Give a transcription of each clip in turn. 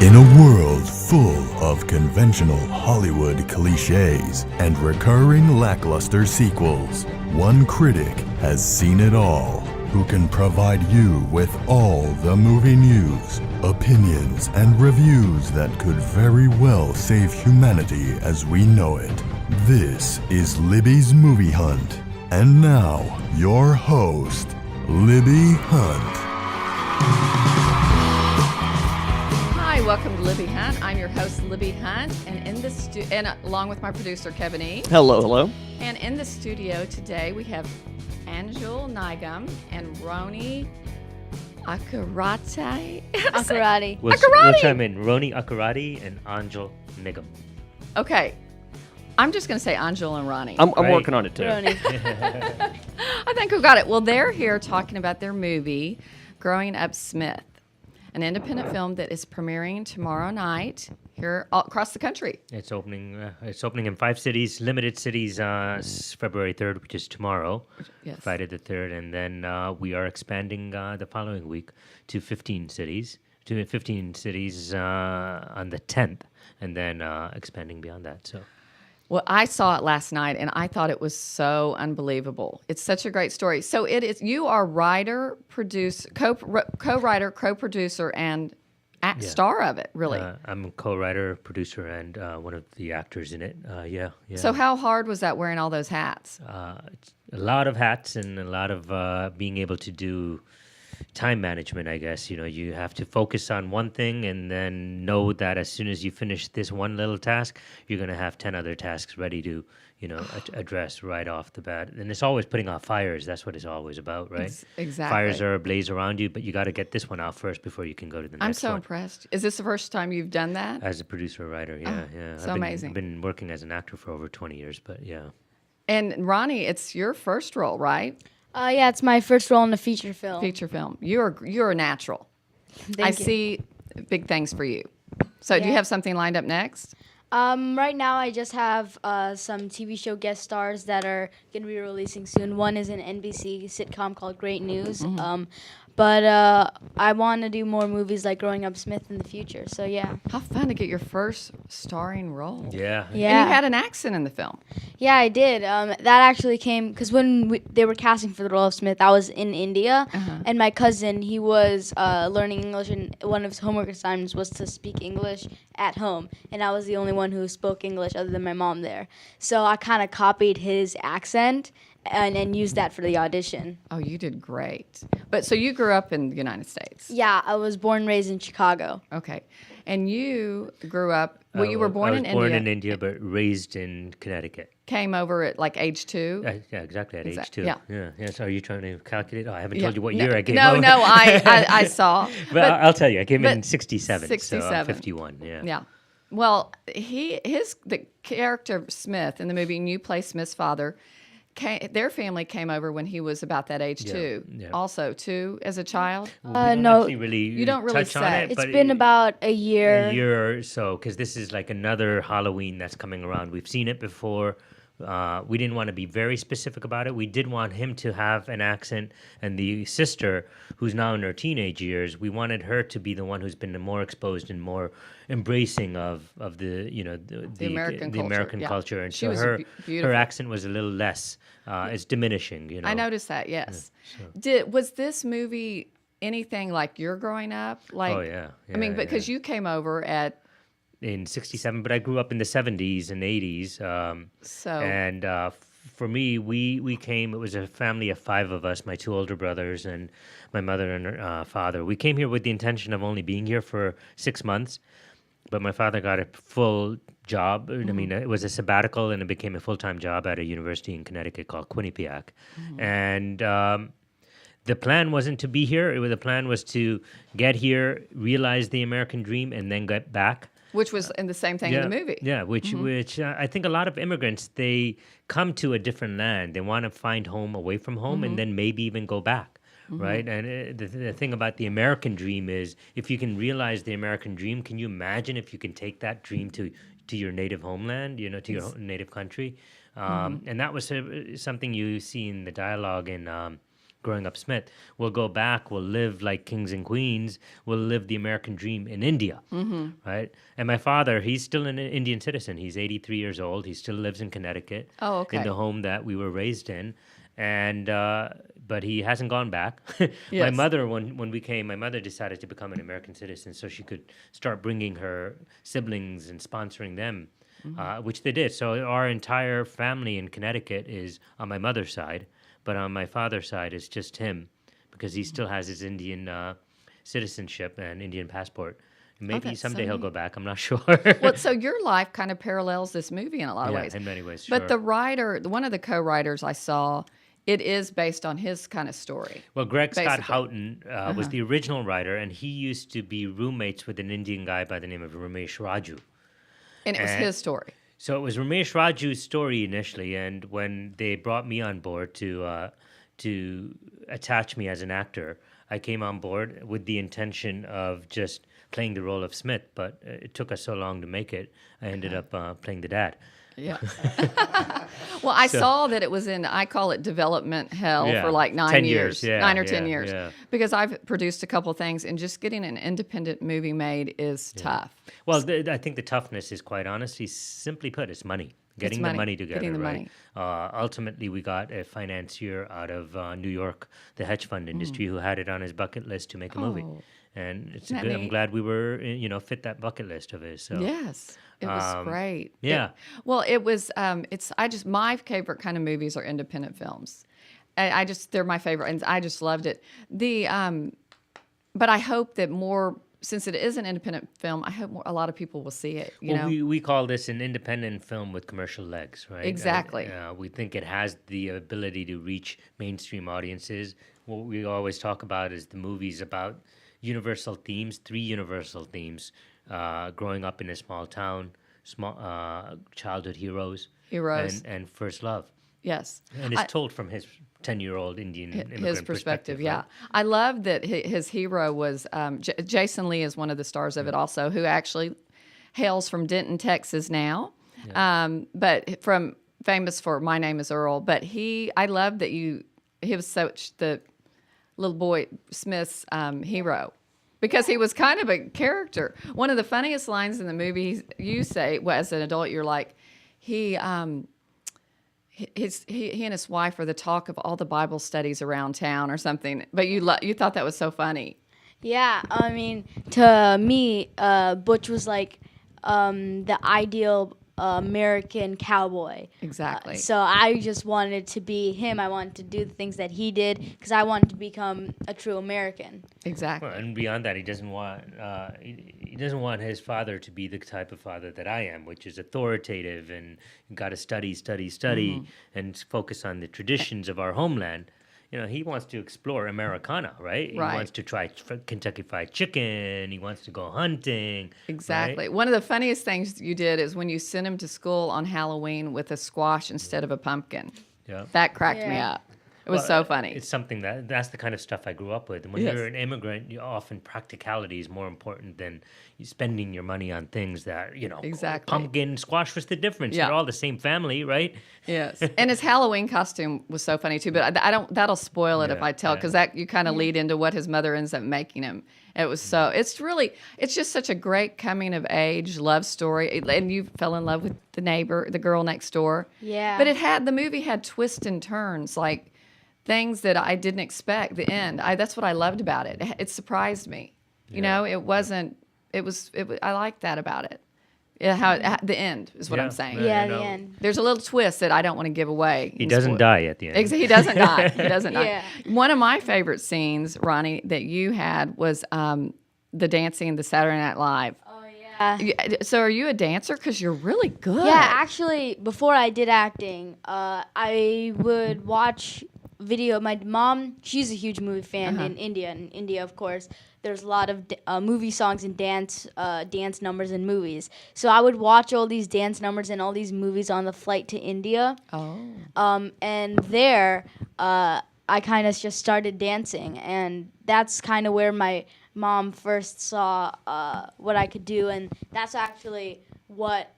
In a world full of conventional Hollywood cliches and recurring lackluster sequels, one critic has seen it all, who can provide you with all the movie news, opinions, and reviews that could very well save humanity as we know it. This is Libby's Movie Hunt. And now, your host, Libby Hunt. Hi, welcome to Libby Hunt. I'm your host, Libby Hunt, and in the along with my producer, Kevin E. Hello. And in the studio today, we have Angel Nigam and Roni Akarate. Akarati. We'll chime in. Roni Akarati and Angel Nigam. Okay, I'm just going to say Angel and Ronnie. I'm Right. working on it too. I think we got it. Well, they're here talking about their movie, Growing Up Smith, an independent film that is premiering tomorrow night here all across the country. It's opening. It's opening in 5 cities, limited cities. February 3rd, which is tomorrow, Yes. Friday the 3rd, and then we are expanding the following week to 15 cities. On the 10th, and then expanding beyond that. So. Well, I saw it last night, and I thought it was so unbelievable. It's such a great story. So it is. You are writer, producer, co-writer, co-producer, and star of it. Really. I'm a co-writer, producer, and one of the actors in it. Yeah. So how hard was that wearing all those hats? It's a lot of hats and a lot of being able to do time management, I guess. You know, you have to focus on one thing and then know that as soon as you finish this one little task, you're going to have 10 other tasks ready to, address right off the bat. And it's always putting out fires. That's what it's always about, right? Exactly. Fires are ablaze around you, but you got to get this one out first before you can go to the next one. I'm so impressed. Is this the first time you've done that? As a producer, writer, yeah. So amazing. I've been working as an actor for over 20 years, but yeah. And Ronnie, it's your first role, right? Yeah, it's my first role in a feature film. Feature film. You're a natural. Thank I you. see big things for you. So do you Yeah. have something lined up next? Right now, I just have some TV show guest stars that are going to be releasing soon. One is an NBC sitcom called Great News. Mm-hmm. But I want to do more movies like Growing Up Smith in the future. So, yeah. How fun to get your first starring role. Yeah. And you had an accent in the film. Yeah, I did. That actually came because when they were casting for the role of Smith, I was in India, and my cousin, he was learning English, and one of his homework assignments was to speak English at home, and I was the only one who spoke English other than my mom there. So I kind of copied his accent and used that for the audition. Oh, you did great. But so you grew up in the United States. Yeah, I was born and raised in Chicago. Okay. And you grew up, you were born in I was born India. in India, but raised in Connecticut. Came over at like age 2. Yeah, exactly, at age 2. yeah. Yeah. So are you trying to calculate? Oh, I haven't Yeah. told you what year I came No, over. no, I saw. But I'll tell you, I came in but 67, 67. so I'm 51, yeah. Yeah. Well, the character of Smith in the movie, and you play Smith's father, their family came over when he was about that age too. Yeah. Also, too, as a child. We don't No, actually really you don't really touch on say. it, It's but been about a year. a year or so, because this is like another Halloween that's coming around. We've seen it before. We didn't want to be very specific about it. We did want him to have an accent, and the sister, who's now in her teenage years, we wanted her to be the one who's been more exposed and more embracing of the American yeah. culture, and She so was her beautiful. accent was a little less. It's diminishing, I noticed that. Yes. Was this movie anything like you're growing up? Like, Oh yeah. I mean, because you came over at in 67, but I grew up in the 70s and 80s. And for me, we came, it was a family of 5 of us, my 2 older brothers and my mother and her father. We came here with the intention of only being here for 6 months, but my father got a full job. I mean, it was a sabbatical, and it became a full-time job at a university in Connecticut called Quinnipiac. And the plan wasn't to be here. The plan was to get here, realize the American dream, and then get back. which was in the same thing in the movie. Yeah, which I think a lot of immigrants, they come to a different land. They want to find home away from home and then maybe even go back, right? And the thing about the American dream is if you can realize the American dream, can you imagine if you can take that dream to your native homeland, to your native country? And that was something you see in the dialogue in growing up Smith, we'll go back, we'll live like kings and queens, we'll live the American dream in India, right? And my father, he's still an Indian citizen. He's 83 years old. He still lives in Connecticut, in the home that we were raised in. And but he hasn't gone back. My mother, when we came, my mother decided to become an American citizen so she could start bringing her siblings and sponsoring them, which they did. So our entire family in Connecticut is on my mother's side, but on my father's side is just him, because he still has his Indian citizenship and Indian passport. Maybe someday he'll go back. I'm not sure. Well, so your life kind of parallels this movie in a lot of ways. In many ways, sure. But the writer, one of the co-writers I saw, it is based on his kind of story. Well, Greg Scott Houghton was the original writer, and he used to be roommates with an Indian guy by the name of Ramesh Raju. And it was his story. So it was Ramesh Raju's story initially, and when they brought me on board to attach me as an actor, I came on board with the intention of just playing the role of Smith, but it took us so long to make it, I ended up playing the dad. Yeah. Well, I saw that it was in, I call it development hell for like 9 years. Yeah, 9 or 10 years. Yeah. Because I've produced a couple things, and just getting an independent movie made is tough. Well, I think the toughness is, quite honestly, simply put, it's money. Getting the money together, Getting the right? money. Ultimately, we got a financier out of New York, the hedge fund industry, who had it on his bucket list to make a movie. And it's Isn't that I'm neat? glad we were, fit that bucket list of his. So. Yes. It was great. Yeah. It was, my favorite kind of movies are independent films. They're my favorite, and I just loved it. But I hope that more, since it is an independent film, I hope a lot of people will see it. You know? We call this an independent film with commercial legs, right? Exactly. We think it has the ability to reach mainstream audiences. What we always talk about is the movies about universal themes, 3 universal themes: growing up in a small town, childhood heroes, and first love. Yes. And it's told from his 10-year-old Indian immigrant perspective. right? Yeah. I love that his hero was Jason Lee is one of the stars of it also, who actually hails from Denton, Texas now, but famous for My Name is Earl. But I love that he was such the little boy Smith's hero, because he was kind of a character. One of the funniest lines in the movie you say, as an adult, you're like, he and his wife are the talk of all the Bible studies around town or something. But you thought that was so funny. Yeah, I mean, to me, Butch was like the ideal American cowboy. Exactly. So I just wanted to be him. I wanted to do the things that he did, because I wanted to become a true American. Exactly. Well, and beyond that, he doesn't want his father to be the type of father that I am, which is authoritative and got to study, and focus on the traditions of our homeland. He wants to explore Americana, right? He wants to try Kentucky Fried Chicken. He wants to go hunting. Exactly. Right? One of the funniest things you did is when you sent him to school on Halloween with a squash instead of a pumpkin. Yeah. That cracked me up. It was so funny. It's something that's the kind of stuff I grew up with. And when you're an immigrant, often practicality is more important than you spending your money on things that, Exactly. Pumpkin, squash was the difference. Yeah. They're all the same family, right? Yes. And his Halloween costume was so funny too, but that'll spoil it if I tell, because you kind of lead into what his mother ends up making him. It was it's just such a great coming of age love story. And you fell in love with the girl next door. Yeah. But the movie had twists and turns, like things that I didn't expect. The end. That's what I loved about it. It surprised me. It wasn't. It was. I liked that about it. The end is what I'm saying. Yeah, the end. There's a little twist that I don't want to give away. He doesn't die at the end. He doesn't die. He doesn't die. Yeah. One of my favorite scenes, Ronnie, that you had was the dancing in the Saturday Night Live. Oh, yeah. So are you a dancer? Because you're really good. Yeah, actually, before I did acting, I would watch video. My mom, she's a huge movie fan in India. In India, of course, there's a lot of movie songs and dance numbers in movies. So I would watch all these dance numbers and all these movies on the flight to India. Oh. And there, I kind of just started dancing, and that's kind of where my mom first saw what I could do, and that's actually what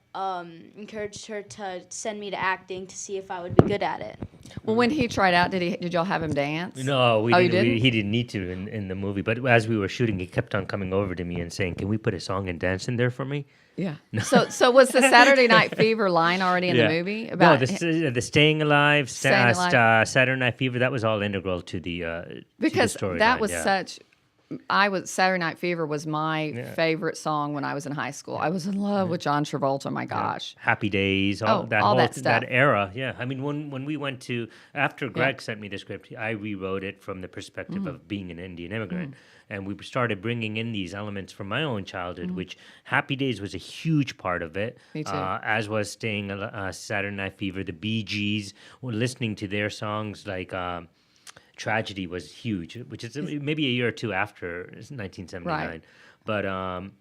encouraged her to send me to acting to see if I would be good at it. Well, when he tried out, did y'all have him dance? No, we Oh, didn't. you didn't? He didn't need to in the movie. But as we were shooting, he kept on coming over to me and saying, "Can we put a song and dance in there for me?" Yeah. So was the Saturday Night Fever line already in the movie? No, the Staying Alive, Staying Alive. Saturday Night Fever, that was all integral to the because to the storyline, that was yeah. such. Saturday Night Fever was my favorite song when I was in high school. I was in love with John Travolta. My gosh. Happy Days, all that stuff. that era. Yeah, I mean, when we went to after Greg sent me the script, I rewrote it from the perspective of being an Indian immigrant, and we started bringing in these elements from my own childhood. Which Happy Days was a huge part of it. Me too. As was Saturday Night Fever. The Bee Gees, listening to their songs like. Tragedy was huge, which is maybe a year or two after 1979. Right. But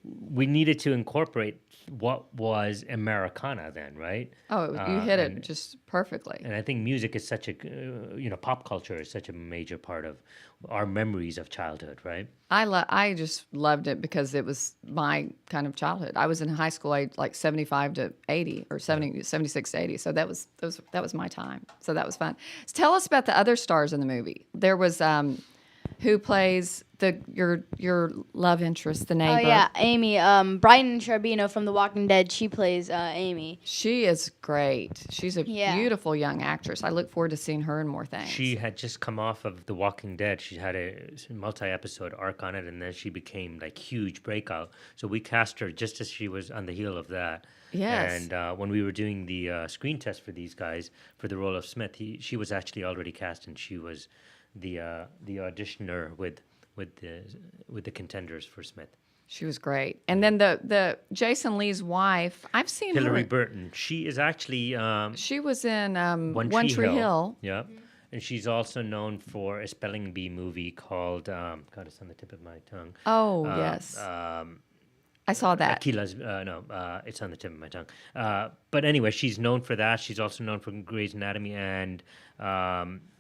we needed to incorporate what was Americana then, right? Oh, you hit it just perfectly. And I think music is such a, pop culture is such a major part of our memories of childhood, right? I just loved it because it was my kind of childhood. I was in high school like 75 to 80 or 76 to 80. So that was my time. So that was fun. So tell us about the other stars in the movie. There was who plays your love interest, the neighbor. Oh yeah, Amy. Brighton Charbino from The Walking Dead. She plays Amy. She is great. She's a beautiful young actress. I look forward to seeing her in more things. She had just come off of The Walking Dead. She had a multi-episode arc on it, and then she became like huge breakout. So we cast her just as she was on the heel of that. Yes. And when we were doing the screen test for these guys for the role of Smith, she was actually already cast, and she was the auditioner with the contenders for Smith. She was great. And then the Jason Lee's wife, I've seen Hillary her. Burton. She is actually She was in One Tree Hill. Yeah. And she's also known for a spelling bee movie called God, it's on the tip of my tongue. Oh, yes. I saw that. Aquila's, it's on the tip of my tongue. But anyway, she's known for that. She's also known for Grey's Anatomy, and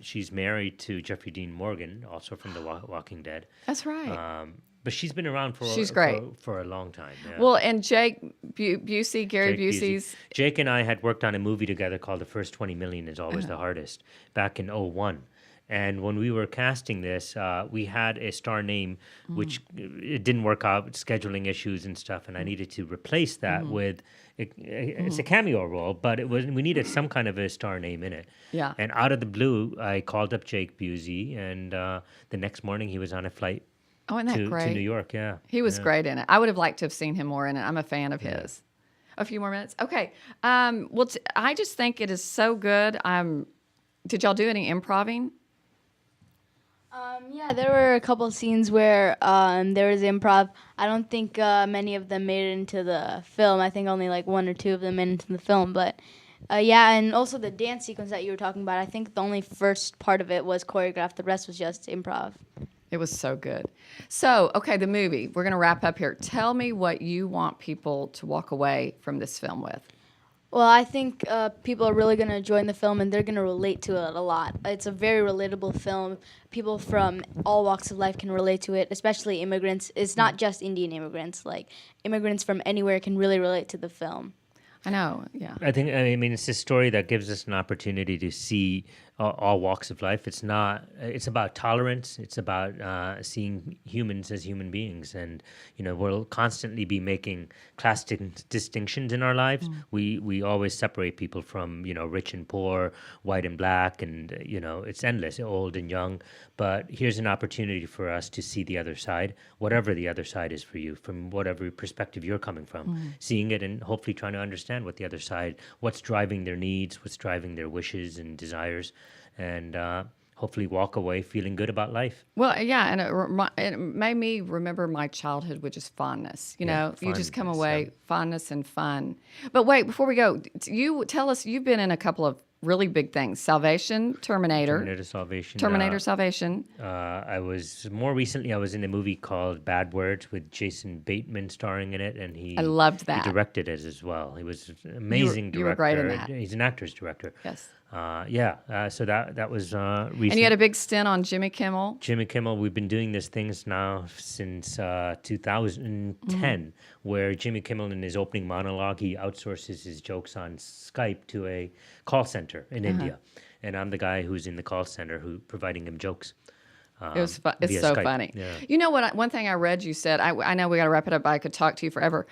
she's married to Jeffrey Dean Morgan, also from The Walking Dead. That's right. But she's been around She's great. For a long time. Yeah. Well, and Jake Busey, Gary Busey's. Jake and I had worked on a movie together called The First 20 Million is Always the Hardest back in 2001. And when we were casting this, we had a star name, which it didn't work out, scheduling issues and stuff, and I needed to replace that with it's a cameo role, but we needed some kind of a star name in it. Yeah. And out of the blue, I called up Jake Busey, and the next morning he was on a flight Isn't that great? to New York. Yeah, he was great in it. I would have liked to have seen him more in it. I'm a fan of his. A few more minutes, okay. Well, I just think it is so good. Did y'all do any improving? Yeah, there were a couple scenes where there was improv. I don't think many of them made it into the film. I think only like one or two of them made it into the film. But yeah, and also the dance sequence that you were talking about, I think the only first part of it was choreographed. The rest was just improv. It was so good. So, okay, the movie. We're going to wrap up here. Tell me what you want people to walk away from this film with. Well, I think people are really going to join the film, and they're going to relate to it a lot. It's a very relatable film. People from all walks of life can relate to it, especially immigrants. It's not just Indian immigrants. Like, immigrants from anywhere can really relate to the film. I know, yeah. I mean, it's a story that gives us an opportunity to see all walks of life. It's about tolerance. It's about seeing humans as human beings. And, we'll constantly be making class distinctions in our lives. We always separate people from, rich and poor, white and black, and, it's endless, old and young. But here's an opportunity for us to see the other side, whatever the other side is for you, from whatever perspective you're coming from, seeing it and hopefully trying to understand what the other side, what's driving their needs, what's driving their wishes and desires, and hopefully walk away feeling good about life. Well, yeah, and it made me remember my childhood with just fondness. You just come away, fondness and fun. But wait, before we go, you tell us, you've been in a couple of really big things. Salvation, Terminator, Salvation. I was in a movie called Bad Words with Jason Bateman starring in it, and I loved that. He directed it as well. He was an amazing director. You were great in that. He's an actor's director. Yes. So that was recent. And you had a big stint on Jimmy Kimmel. Jimmy Kimmel, we've been doing these things now since 2010, where Jimmy Kimmel, in his opening monologue, he outsources his jokes on Skype to a call center in India. And I'm the guy who's in the call center providing him jokes. It's via so Skype. funny. Yeah. You know what? One thing I read you said, I know we got to wrap it up, but I could talk to you forever.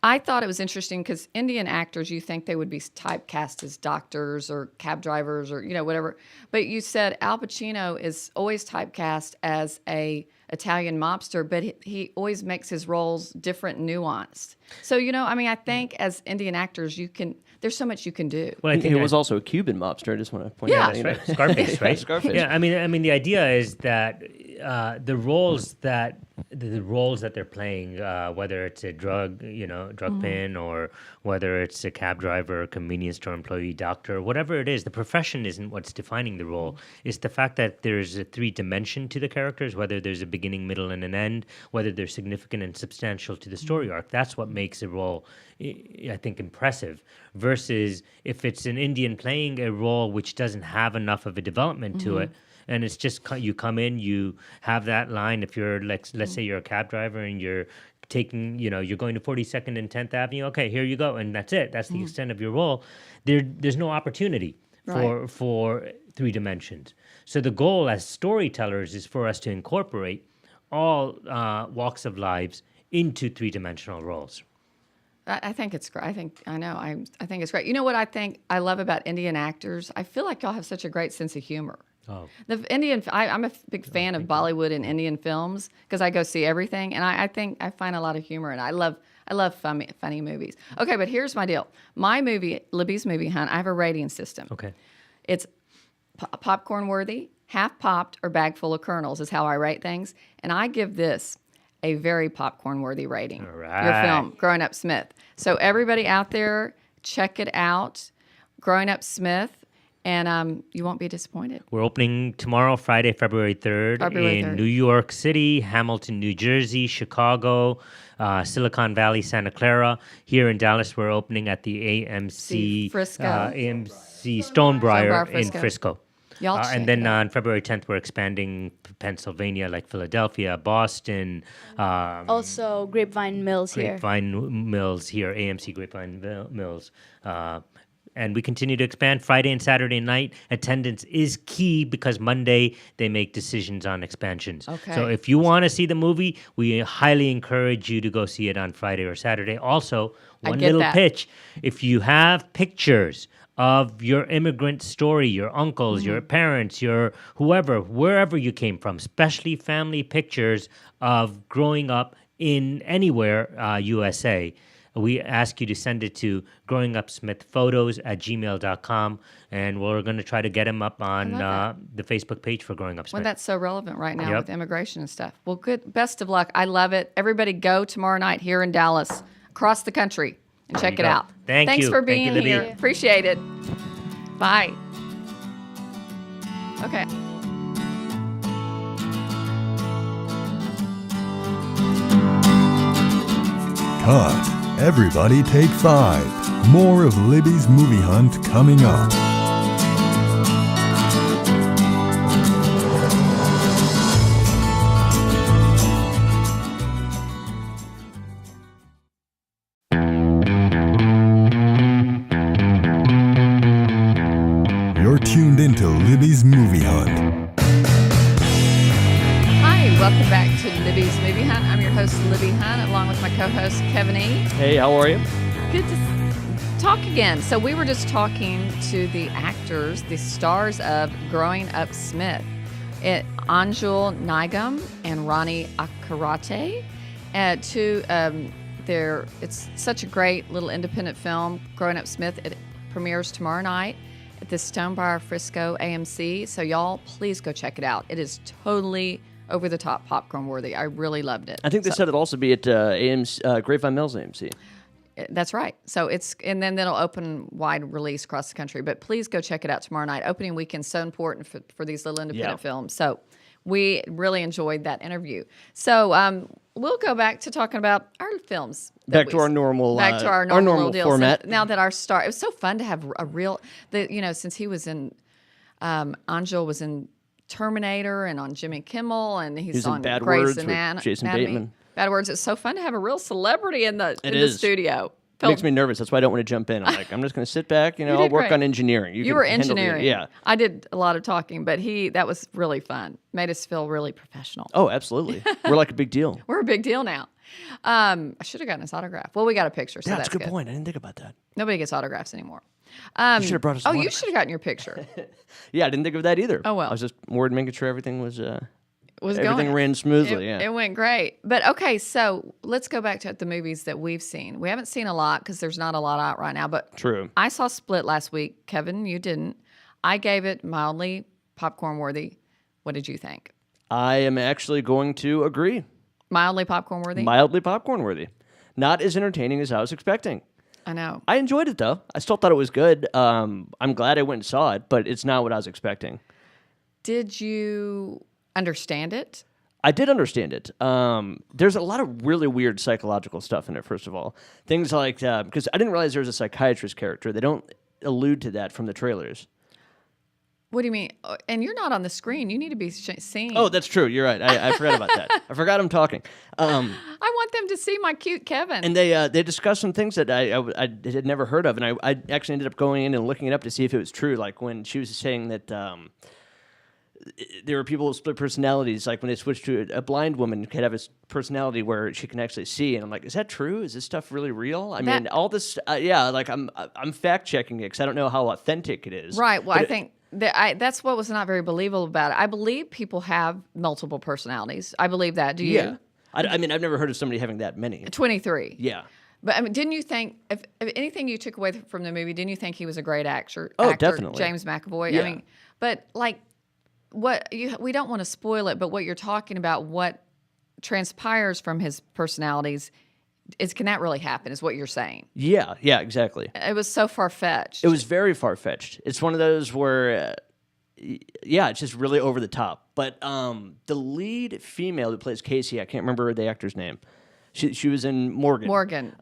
I thought it was interesting because Indian actors, you think they would be typecast as doctors or cab drivers or, whatever. But you said Al Pacino is always typecast as a Italian mobster, but he always makes his roles different and nuanced. So, I think as Indian actors, there's so much you can do. Well, I think he was also a Cuban mobster. I just want to point Yeah. out. That's right. Scarface, right? Scarface. Yeah, I mean, the idea is that the roles that they're playing, whether it's a drug pin, or whether it's a cab driver, convenience store employee, doctor, whatever it is, the profession isn't what's defining the role. It's the fact that there's a 3-dimension to the characters, whether there's a beginning, middle, and an end, whether they're significant and substantial to the story arc. That's what makes a role, I think, impressive. Versus if it's an Indian playing a role which doesn't have enough of a development to it, and it's just you come in, you have that line. If you're let's say you're a cab driver and you're taking, you're going to 42nd and 10th Avenue. Okay, here you go, and that's it. That's the extent of your role. There's no opportunity for 3 dimensions. So the goal as storytellers is for us to incorporate all walks of lives into 3-dimensional roles. I think it's great. I think it's great. You know what I love about Indian actors? I feel like y'all have such a great sense of humor. Oh. I'm a big fan of Bollywood and Indian films because I go see everything, and I think I find a lot of humor, and I love funny movies. Okay, but here's my deal. My movie, Libby's Movie Hunt, I have a rating system. Okay. It's popcorn worthy, half popped, or bag full of kernels is how I rate things, and I give this a very popcorn worthy rating. All right. Your film, Growing Up Smith. So everybody out there, check it out, Growing Up Smith. And you won't be disappointed. We're opening tomorrow, Friday, February 3rd, in New York City, Hamilton, New Jersey, Chicago, Silicon Valley, Santa Clara. Here in Dallas, we're opening at the AMC Frisco. AMC Stonebriar in Frisco. Y'all and then on February 10th, we're expanding Pennsylvania, like Philadelphia, Boston. Also, Grapevine Mills here. Grapevine Mills here, AMC Grapevine Mills. And we continue to expand Friday and Saturday night. Attendance is key because Monday they make decisions on expansions. Okay. So if you want to see the movie, we highly encourage you to go see it on Friday or Saturday. Also, one little pitch. If you have pictures of your immigrant story, your uncles, your parents, your whoever, wherever you came from, especially family pictures of growing up in anywhere, USA, we ask you to send it to growingupsmithphotos@gmail.com, and we're going to try to get them up on the Facebook page for Growing Up Smith. Well, that's so relevant right now with immigration and stuff. Well, good. Best of luck. I love it. Everybody go tomorrow night here in Dallas, across the country, and check it out. Thanks for being here. Appreciate it. Bye. Okay. Cut. Everybody take 5. More of Libby's Movie Hunt coming up. You're tuned into Libby's Movie Hunt. Welcome back to Libby's Movie Hunt. I'm your host, Libby Hunt, along with my co-host, Kevin E. Hey, how are you? Good to talk again. So we were just talking to the actors, the stars of Growing Up Smith. Anjul Nigam and Ronnie Akarate. It's such a great little independent film, Growing Up Smith. It premieres tomorrow night at the Stonebriar Frisco AMC. So y'all, please go check it out. It is totally over-the-top popcorn worthy. I really loved it. I think they said it'll also be at Grapevine Mills AMC. That's right. So and then it'll open wide release across the country. But please go check it out tomorrow night. Opening weekend so important for these little independent films. So we really enjoyed that interview. So we'll go back to talking about our films. Back to our normal, back to our normal, little deals. format. And now that our star, it was so fun to have a real, since he was in, Angel was in Terminator and on Jimmy Kimmel, and he's on Bad Grey's Words with Anatomy. Jason Bateman. Bad Words. It's so fun to have a real celebrity in the is. studio. It makes me nervous. That's why I don't want to jump in. I'm like, I'm just going to sit back. I'll did work great. on engineering. You can were handle engineering. Yeah. I did a lot of talking, but that was really fun. Made us feel really professional. Oh, absolutely. We're like a big deal. We're a big deal now. I should have gotten his autograph. Well, we got a picture, so Yeah, that's that's a good good. point. I didn't think about that. Nobody gets autographs anymore. You should have brought us some Oh, you autographs. should have gotten your picture. Yeah, I didn't think of that either. Oh, well. I was just worried making sure everything was everything going. ran smoothly. It went great. But okay, so let's go back to the movies that we've seen. We haven't seen a lot because there's not a lot out right now. But True. I saw Split last week. Kevin, you didn't. I gave it mildly popcorn worthy. What did you think? I am actually going to agree. Mildly popcorn worthy? Mildly popcorn worthy. Not as entertaining as I was expecting. I know. I enjoyed it though. I still thought it was good. I'm glad I went and saw it, but it's not what I was expecting. Did you understand it? I did understand it. There's a lot of really weird psychological stuff in it, first of all. Things like, because I didn't realize there was a psychiatrist character. They don't allude to that from the trailers. What do you mean? And you're not on the screen. You need to be seen. Oh, that's true. You're right. I forgot about that. I forgot I'm talking. I want them to see my cute Kevin. And they discussed some things that I had never heard of, and I actually ended up going in and looking it up to see if it was true. Like when she was saying that there were people with split personalities, like when they switched to a blind woman could have a personality where she can actually see. And I'm like, is that true? Is this stuff really real? I mean, all this, like I'm fact checking it because I don't know how authentic it is. Right. Well, I think that's what was not very believable about it. I believe people have multiple personalities. I believe that. Do you? Yeah. I mean, I've never heard of somebody having that many. 23. Yeah. But I mean, didn't you think, if anything you took away from the movie, didn't you think he was a great actor? Oh, definitely. James McAvoy. Yeah. I mean, but like, we don't want to spoil it, but what you're talking about, what transpires from his personalities, can that really happen? Is what you're saying? Yeah, exactly. It was so far fetched. It was very far fetched. It's one of those where, it's just really over the top. But the lead female who plays Casey, I can't remember the actor's name. She was in Morgan.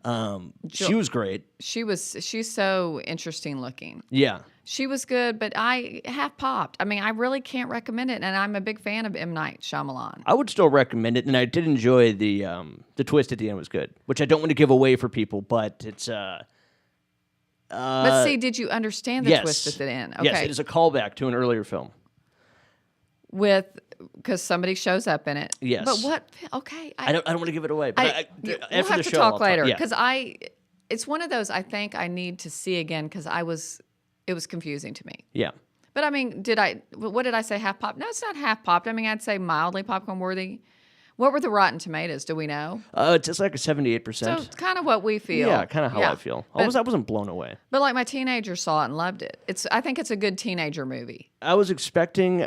She was great. She's so interesting looking. Yeah. She was good, but I half popped. I mean, I really can't recommend it, and I'm a big fan of M. Night Shyamalan. I would still recommend it, and I did enjoy the twist at the end was good, which I don't want to give away for people, but it's But see, did you understand the yes. twist at the end? Okay. Yes, it is a callback to an earlier film. Because somebody shows up in it. Yes. But what? Okay. I don't want to give it away, but we'll after have the to show, talk I'll later yeah. because it's one of those I think I need to see again because it was confusing to me. Yeah. But I mean, what did I say? Half pop? No, it's not half popped. I mean, I'd say mildly popcorn worthy. What were the Rotten Tomatoes? Do we know? It's just like a 78%. So it's kind of what we feel. Yeah, kind of how I feel. I wasn't blown away. But like my teenager saw it and loved it. I think it's a good teenager movie. I was expecting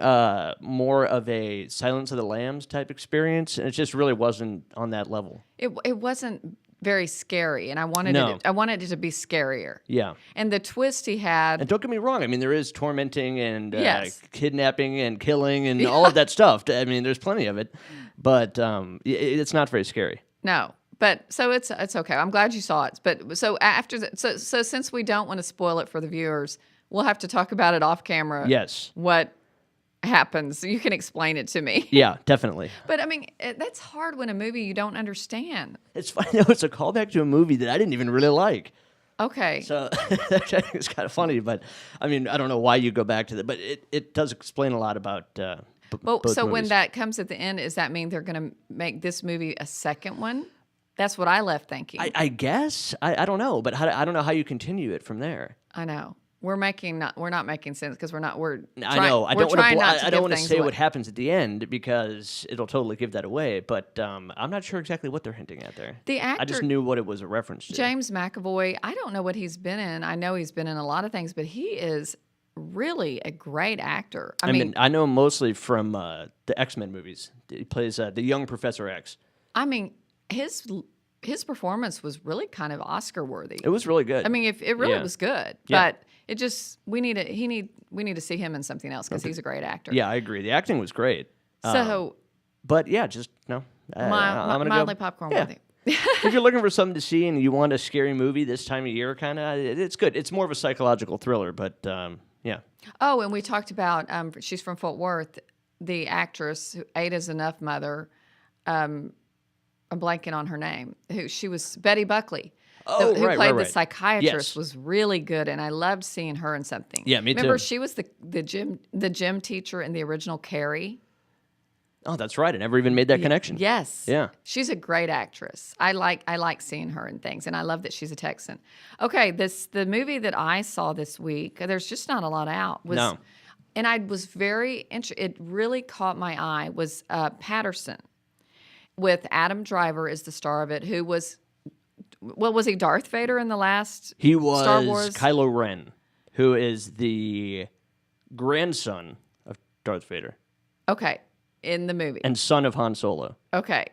more of a Silence of the Lambs type experience, and it just really wasn't on that level. It wasn't very scary, and I wanted it to be scarier. Yeah. And the twist he had. And don't get me wrong. I mean, there is tormenting and Yes. kidnapping and killing and all of that stuff. I mean, there's plenty of it, but it's not very scary. No. But so it's okay. I'm glad you saw it. But so after so since we don't want to spoil it for the viewers, we'll have to talk about it off camera. Yes. What happens? You can explain it to me. Yeah, definitely. But I mean, that's hard when a movie you don't understand. It's funny. It's a callback to a movie that I didn't even really like. Okay. So it's kind of funny, but I mean, I don't know why you go back to that, but it does explain a lot about. Both so movies. when that comes at the end, does that mean they're going to make this movie a second one? That's what I left thinking. I guess I don't know, but I don't know how you continue it from there. I know we're not making sense because I don't want to say what happens at the end because it'll totally give that away. But I'm not sure exactly what they're hinting at there. The actor, I just knew what it was a reference to. James McAvoy. I don't know what he's been in. I know he's been in a lot of things, but he is really a great actor. I mean, I know him mostly from the X-Men movies. He plays the young Professor X. I mean, his performance was really kind of Oscar worthy. It was really good. I mean, it really was good, Yeah. but it just we need to see him in something else because he's a great actor. Yeah, I agree. The acting was great. So, but yeah, just no. I'm gonna mildly go popcorn yeah. worthy. If you're looking for something to see and you want a scary movie this time of year, kind of, it's good. It's more of a psychological thriller, but yeah. Oh, and we talked about she's from Fort Worth, the actress who Ada's enough mother. I'm blanking on her name. She was Betty Buckley. Oh, who right, played right. the psychiatrist Yes. was really good, and I loved seeing her in something. Yeah, me too. Remember, she was the gym teacher in the original Carrie. Oh, that's right. I never even made that connection. Yes. Yeah. She's a great actress. I like seeing her in things, and I love that she's a Texan. Okay, the movie that I saw this week, there's just not a lot out. No. And I was very interested. It really caught my eye. Was Paterson with Adam Driver is the star of it, who was. Well, was he Darth Vader in the last He was Star Wars? Kylo Ren, who is the grandson of Darth Vader Okay, in the movie. and son of Han Solo. Okay,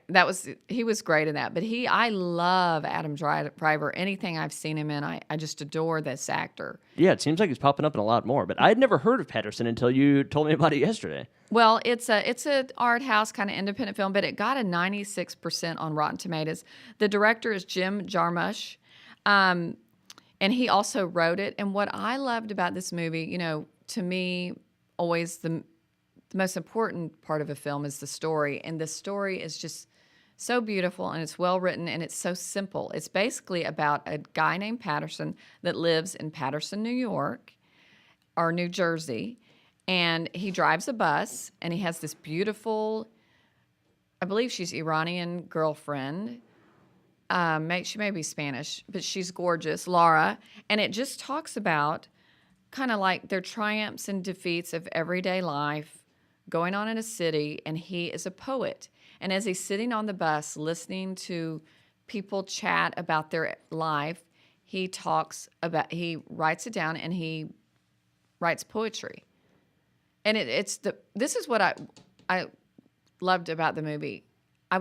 he was great in that. But I love Adam Driver. Anything I've seen him in, I just adore this actor. Yeah, it seems like he's popping up in a lot more, but I'd never heard of Paterson until you told me about it yesterday. Well, it's a art house kind of independent film, but it got a 96% on Rotten Tomatoes. The director is Jim Jarmusch, and he also wrote it. And what I loved about this movie, to me, always the most important part of a film is the story, and the story is just so beautiful, and it's well written, and it's so simple. It's basically about a guy named Paterson that lives in Paterson, New York, or New Jersey. And he drives a bus, and he has this beautiful, I believe she's Iranian girlfriend. She may be Spanish, but she's gorgeous, Laura. And it just talks about kind of like their triumphs and defeats of everyday life going on in a city, and he is a poet. And as he's sitting on the bus listening to people chat about their life, he writes it down, and he writes poetry. And this is what I loved about the movie. I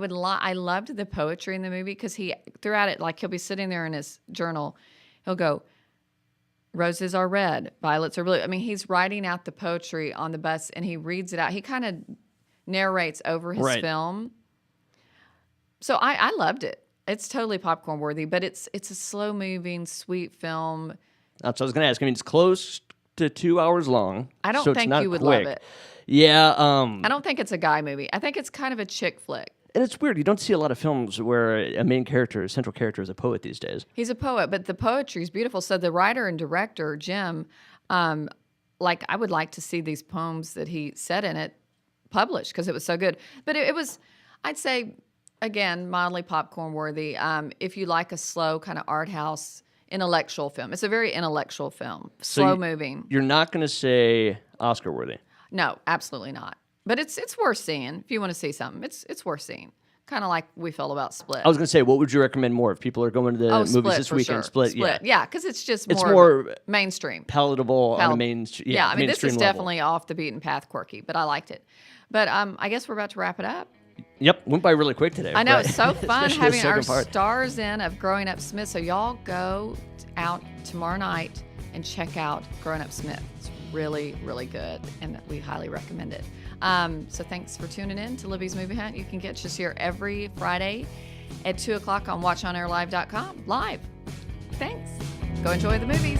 loved the poetry in the movie because throughout it, like he'll be sitting there in his journal, he'll go, "Roses are red, violets are blue." I mean, he's writing out the poetry on the bus, and he reads it out. He kind of narrates over his film. So I loved it. It's totally popcorn worthy, but it's a slow moving, sweet film. That's what I was going to ask. I mean, it's close to 2 hours long. I don't so it's think not you would quick. love it. Yeah. I don't think it's a guy movie. I think it's kind of a chick flick. And it's weird. You don't see a lot of films where a central character is a poet these days. He's a poet, but the poetry is beautiful. So the writer and director, Jim, I would like to see these poems that he said in it published because it was so good. But it was, I'd say, again, mildly popcorn worthy. If you like a slow kind of art house intellectual film. It's a very intellectual film, slow moving. You're not going to say Oscar worthy. No, absolutely not. But it's worth seeing if you want to see something. It's worth seeing. Kind of like we felt about Split. I was going to say, what would you recommend more if people are going to the movies Split, this for weekend? Sure. Split, yeah, because it's just It's more more mainstream. palatable on a mainstream. Yeah, I mean, this is level. definitely off the beaten path, quirky, but I liked it. But I guess we're about to wrap it up. Yep, went by really quick today. I know, but it's so fun especially the having our second part. stars in of Growing Up Smith. So y'all go out tomorrow night and check out Growing Up Smith. It's really, really good, and we highly recommend it. So thanks for tuning in to Libby's Movie Hunt. You can catch us here every Friday at 2 o'clock on watchonairlive.com live. Thanks. Go enjoy the movies.